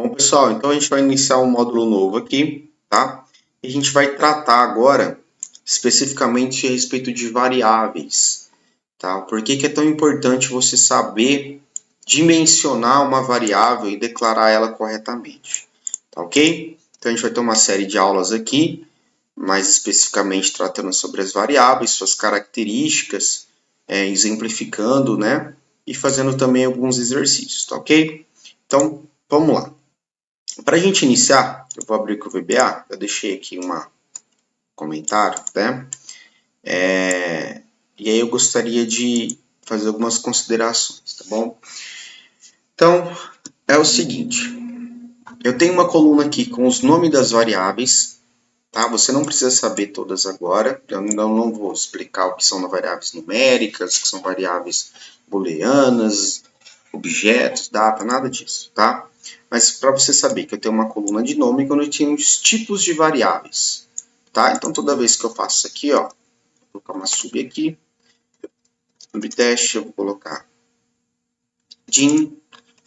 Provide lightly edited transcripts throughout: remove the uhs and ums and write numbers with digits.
Bom, pessoal, então a gente vai iniciar um módulo novo aqui, tá? E a gente vai tratar agora especificamente a respeito de variáveis, tá? Por que que é tão importante você saber dimensionar uma variável e declarar ela corretamente, tá ok? Então a gente vai ter uma série de aulas aqui, mais especificamente tratando sobre as variáveis, suas características, exemplificando, né? E fazendo também alguns exercícios, tá ok? Então, vamos lá. Para a gente iniciar, eu vou abrir com o VBA, eu deixei aqui um comentário, né? E aí eu gostaria de fazer algumas considerações, tá bom? Então, é o seguinte, eu tenho uma coluna aqui com os nomes das variáveis, tá? Você não precisa saber todas agora, eu não vou explicar o que são variáveis numéricas, o que são variáveis booleanas, objetos, data, nada disso, tá? Mas para você saber que eu tenho uma coluna de nome quando eu tenho os tipos de variáveis, tá? Então toda vez que eu faço isso aqui, ó, vou colocar uma sub aqui, subteste, eu vou colocar din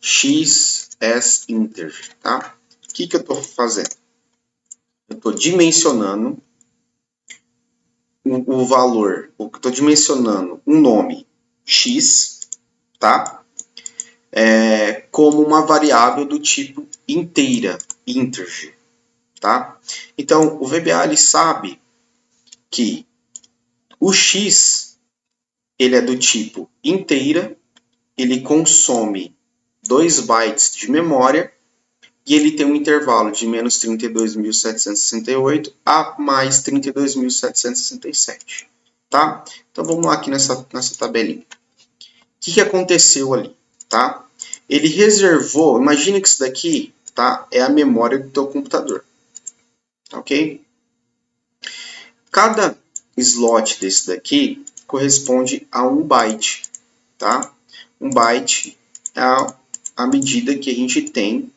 x as integer, tá? O que eu estou fazendo? Eu estou dimensionando o valor, eu estou dimensionando um nome x, tá? Como uma variável do tipo inteira, integer, tá? Então, o VBA ele sabe que o x ele é do tipo inteira, ele consome 2 bytes de memória e ele tem um intervalo de menos 32.768 a mais 32.767, tá? Então, vamos lá aqui nessa tabelinha. O que aconteceu ali, tá? Ele reservou, imagina que isso daqui, tá, é a memória do teu computador, ok? Cada slot desse daqui corresponde a 1 byte, tá? 1 byte é a medida que a gente tem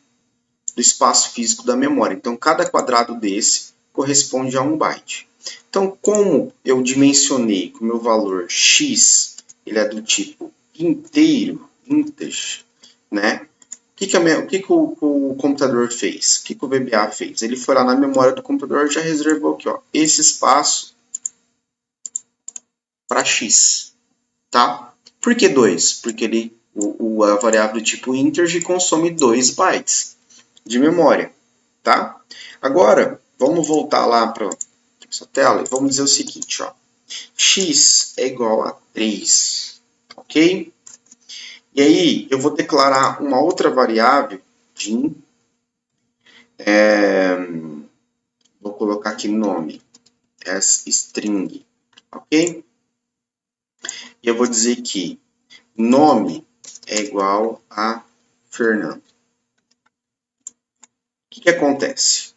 do espaço físico da memória. Então, cada quadrado desse corresponde a 1 byte. Então, como eu dimensionei que o meu valor x ele é do tipo inteiro, integer, né? O que o computador fez? O que o VBA fez? Ele foi lá na memória do computador e já reservou aqui, ó, esse espaço para x, tá? Por que 2? Porque a variável do tipo integer consome 2 bytes de memória, tá? Agora, vamos voltar lá para essa tela e vamos dizer o seguinte, ó. X é igual a 3, ok? E aí, eu vou declarar uma outra variável, din, vou colocar aqui nome, as string, ok? E eu vou dizer que nome é igual a Fernando. O que acontece?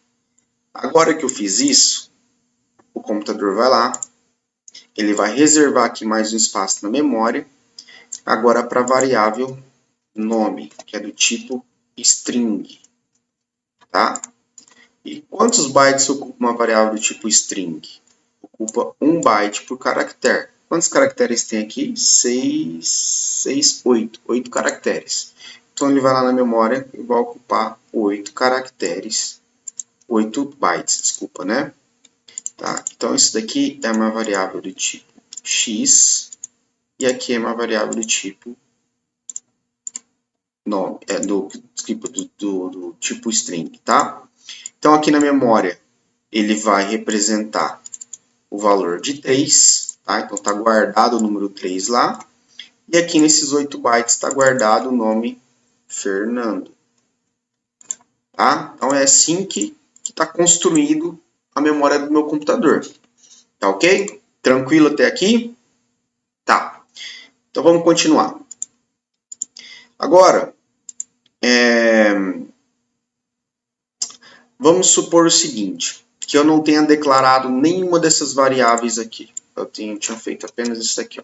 Agora que eu fiz isso, o computador vai lá, ele vai reservar aqui mais um espaço na memória, agora para a variável nome, que é do tipo string, tá? E quantos bytes ocupa uma variável do tipo string? Ocupa 1 byte por caractere. Quantos caracteres tem aqui? 8 caracteres. Então ele vai lá na memória e vai ocupar 8 caracteres, 8 bytes, desculpa, né? Tá? Então isso daqui é uma variável do tipo x e aqui é uma variável do tipo nome, do tipo string, tá? Então aqui na memória ele vai representar o valor de 3, tá? Então está guardado o número 3 lá. E aqui nesses 8 bytes está guardado o nome Fernando. Tá? Então é assim que está construído a memória do meu computador. Tá ok? Tranquilo até aqui? Tá. Então vamos continuar. Agora, vamos supor o seguinte, que eu não tenha declarado nenhuma dessas variáveis aqui. Eu tinha feito apenas isso aqui, ó.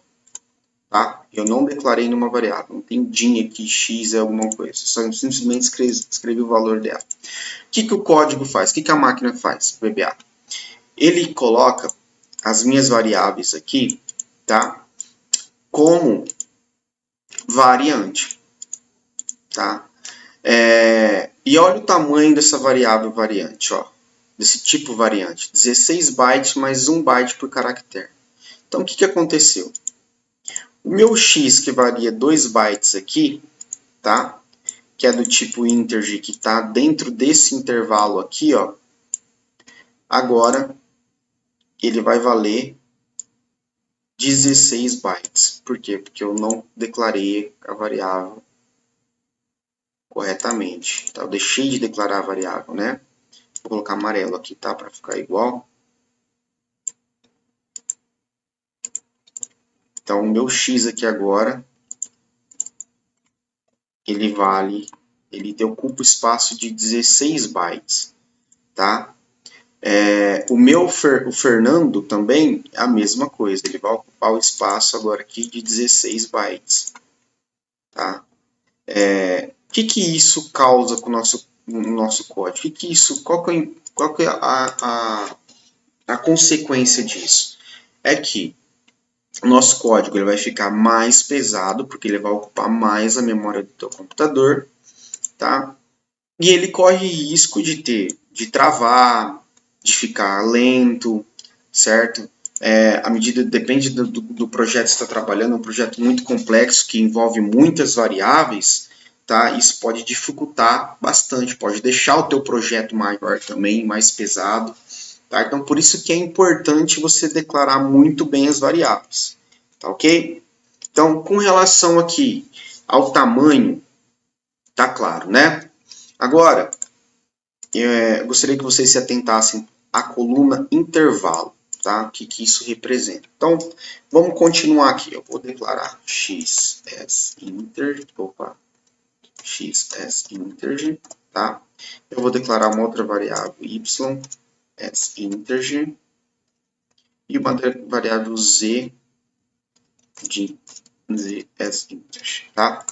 Tá? Eu não declarei nenhuma variável, não tem din aqui, x é alguma coisa, só simplesmente escrevi o valor dela. O que o código faz? O que a máquina faz? O VBA. Ele coloca as minhas variáveis aqui, tá? Como variante, tá? E olha o tamanho dessa variável variante, ó, desse tipo variante, 16 bytes mais 1 byte por caractere. Então, o que aconteceu? O meu x, que varia 2 bytes aqui, tá? Que é do tipo integer, que está dentro desse intervalo aqui, ó, agora ele vai valer 16 bytes. Por quê? Porque eu não declarei a variável corretamente. Tá? Eu deixei de declarar a variável, né? Vou colocar amarelo aqui, tá? Para ficar igual. Então, o meu x aqui agora, ele ocupa o espaço de 16 bytes, tá? O Fernando também é a mesma coisa, ele vai ocupar o espaço agora aqui de 16 bytes, tá? O que isso causa com no nosso código? Qual que é a consequência disso? É que o nosso código ele vai ficar mais pesado, porque ele vai ocupar mais a memória do teu computador, tá? E ele corre risco de travar, de ficar lento, certo? A medida depende do projeto que você está trabalhando, é um projeto muito complexo que envolve muitas variáveis, tá? Isso pode dificultar bastante, pode deixar o teu projeto maior também, mais pesado, tá? Então, por isso que é importante você declarar muito bem as variáveis, tá ok? Então, com relação aqui ao tamanho, tá claro, né? Agora, eu gostaria que vocês se atentassem à coluna intervalo, tá? O que isso representa. Então, vamos continuar aqui. Eu vou declarar x as integer, tá? Eu vou declarar uma outra variável y as integer e uma variável z as integer, tá?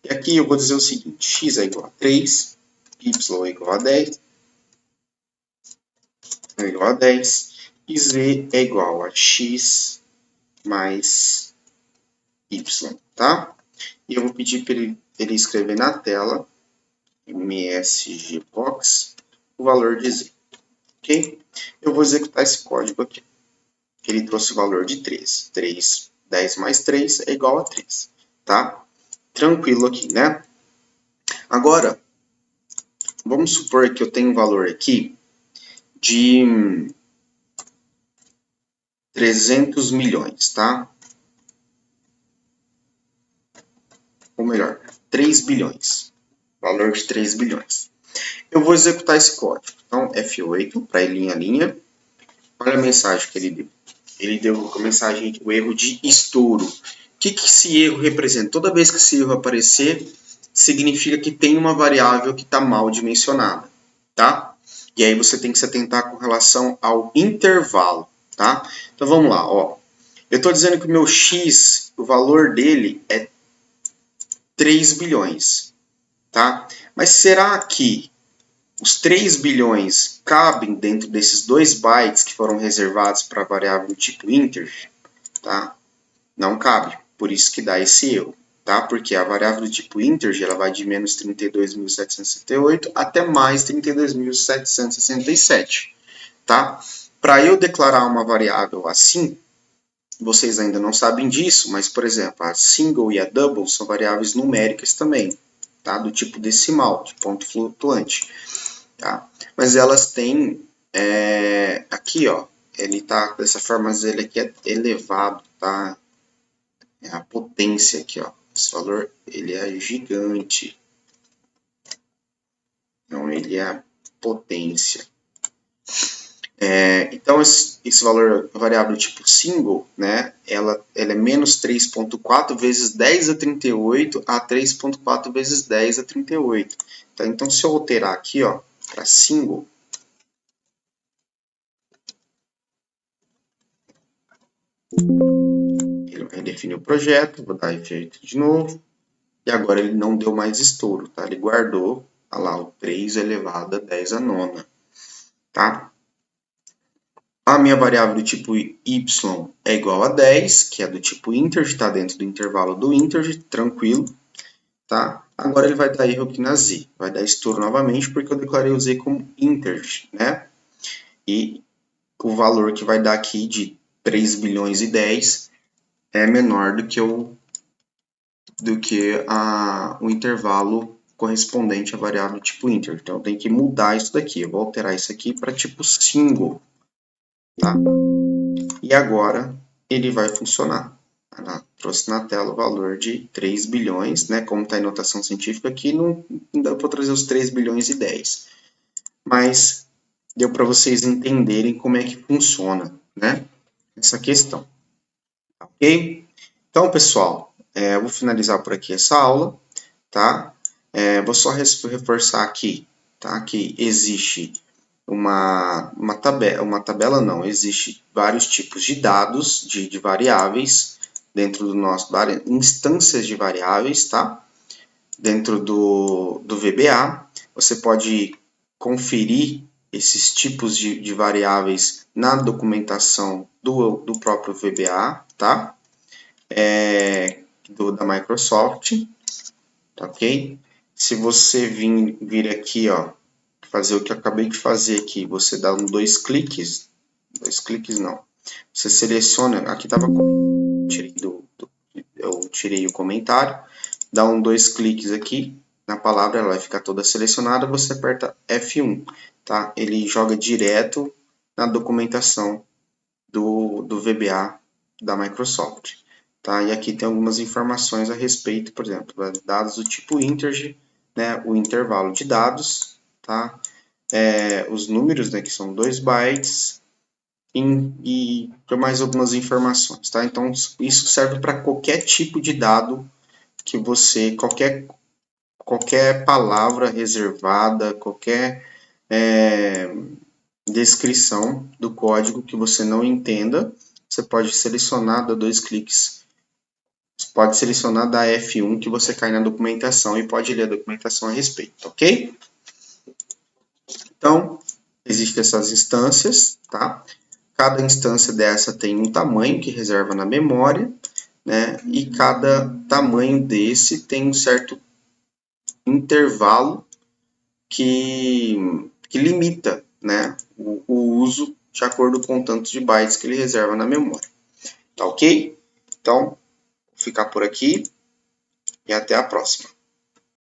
E aqui eu vou dizer o seguinte, x é igual a 3, y é igual a 10, é igual a 10 e z é igual a x mais y, tá? E eu vou pedir para ele escrever na tela, msgbox, o valor de z, ok? Eu vou executar esse código aqui. Ele trouxe o valor de 3. 10 mais 3 é igual a 3, tá? Tranquilo aqui, né? Agora, vamos supor que eu tenho um valor aqui de 300 milhões, tá? Ou melhor, 3 bilhões. Valor de 3 bilhões. Eu vou executar esse código. Então, F8 para ir linha a linha. Olha a mensagem que ele deu. Ele deu a mensagem, o erro de estouro. O que esse erro representa? Toda vez que esse erro aparecer, significa que tem uma variável que está mal dimensionada, tá? E aí você tem que se atentar com relação ao intervalo, tá? Então vamos lá, ó. Eu estou dizendo que o meu x, o valor dele é 3 bilhões, tá? Mas será que os 3 bilhões cabem dentro desses 2 bytes que foram reservados para a variável do tipo integer? Tá? Não cabe, por isso que dá esse erro. Tá? Porque a variável do tipo integer ela vai de menos 32.768 até mais 32.767. Tá? Para eu declarar uma variável assim, vocês ainda não sabem disso, mas, por exemplo, a single e a double são variáveis numéricas também, tá? Do tipo decimal, de ponto flutuante. Tá? Mas elas têm aqui, ó, ele tá dessa forma, mas ele aqui é elevado, tá? É a potência aqui, ó. Esse valor, ele é gigante. Então, ele é a potência. Então, esse valor variável tipo single, né, ela é menos 3.4 vezes 10 a 38 a 3.4 vezes 10 a 38. Tá? Então, se eu alterar aqui, ó, para single, ele vai redefinir o projeto, vou dar efeito de novo, e agora ele não deu mais estouro, tá? Ele guardou, olha lá, o 3 elevado a 10 a nona, tá? A minha variável do tipo y é igual a 10, que é do tipo integer, está dentro do intervalo do integer, tranquilo, tá? Agora ele vai dar erro aqui na Z, vai dar estouro novamente porque eu declarei o Z como integer, né? E o valor que vai dar aqui de 3 bilhões e 10 é menor do que o intervalo correspondente à variável tipo integer. Então, eu tenho que mudar isso daqui. Eu vou alterar isso aqui para tipo single. Tá? E agora ele vai funcionar. Trouxe na tela o valor de 3 bilhões, né? Como está em notação científica aqui, não dá para trazer os 3 bilhões e 10. Mas deu para vocês entenderem como é que funciona, né? Essa questão. Ok? Então, pessoal, eu vou finalizar por aqui essa aula, tá? Vou só reforçar aqui, tá? Que existe uma tabela não, existe vários tipos de dados, de variáveis, dentro do nosso, várias instâncias de variáveis, tá? Dentro do VBA, você pode conferir esses tipos de variáveis na documentação do próprio VBA, tá? Da Microsoft, tá ok? Se você vir aqui, ó, fazer o que eu acabei de fazer aqui, você dá dois cliques não, você seleciona, aqui estava eu tirei o comentário, dá dois cliques aqui na palavra, ela vai ficar toda selecionada, você aperta F1, tá? Ele joga direto na documentação do VBA da Microsoft. Tá? E aqui tem algumas informações a respeito, por exemplo, dados do tipo integer, né, o intervalo de dados, tá? Os números, né, que são 2 bytes, e mais algumas informações. Tá? Então, isso serve para qualquer tipo de dado que você, qualquer palavra reservada, qualquer descrição do código que você não entenda, você pode selecionar, dar dois cliques. Você pode selecionar da F1 que você cai na documentação e pode ler a documentação a respeito, ok? Então, existem essas instâncias, tá? Cada instância dessa tem um tamanho que reserva na memória, né? E cada tamanho desse tem um certo intervalo que limita, né, o uso de acordo com o tanto de bytes que ele reserva na memória. Tá ok? Então, vou ficar por aqui e até a próxima.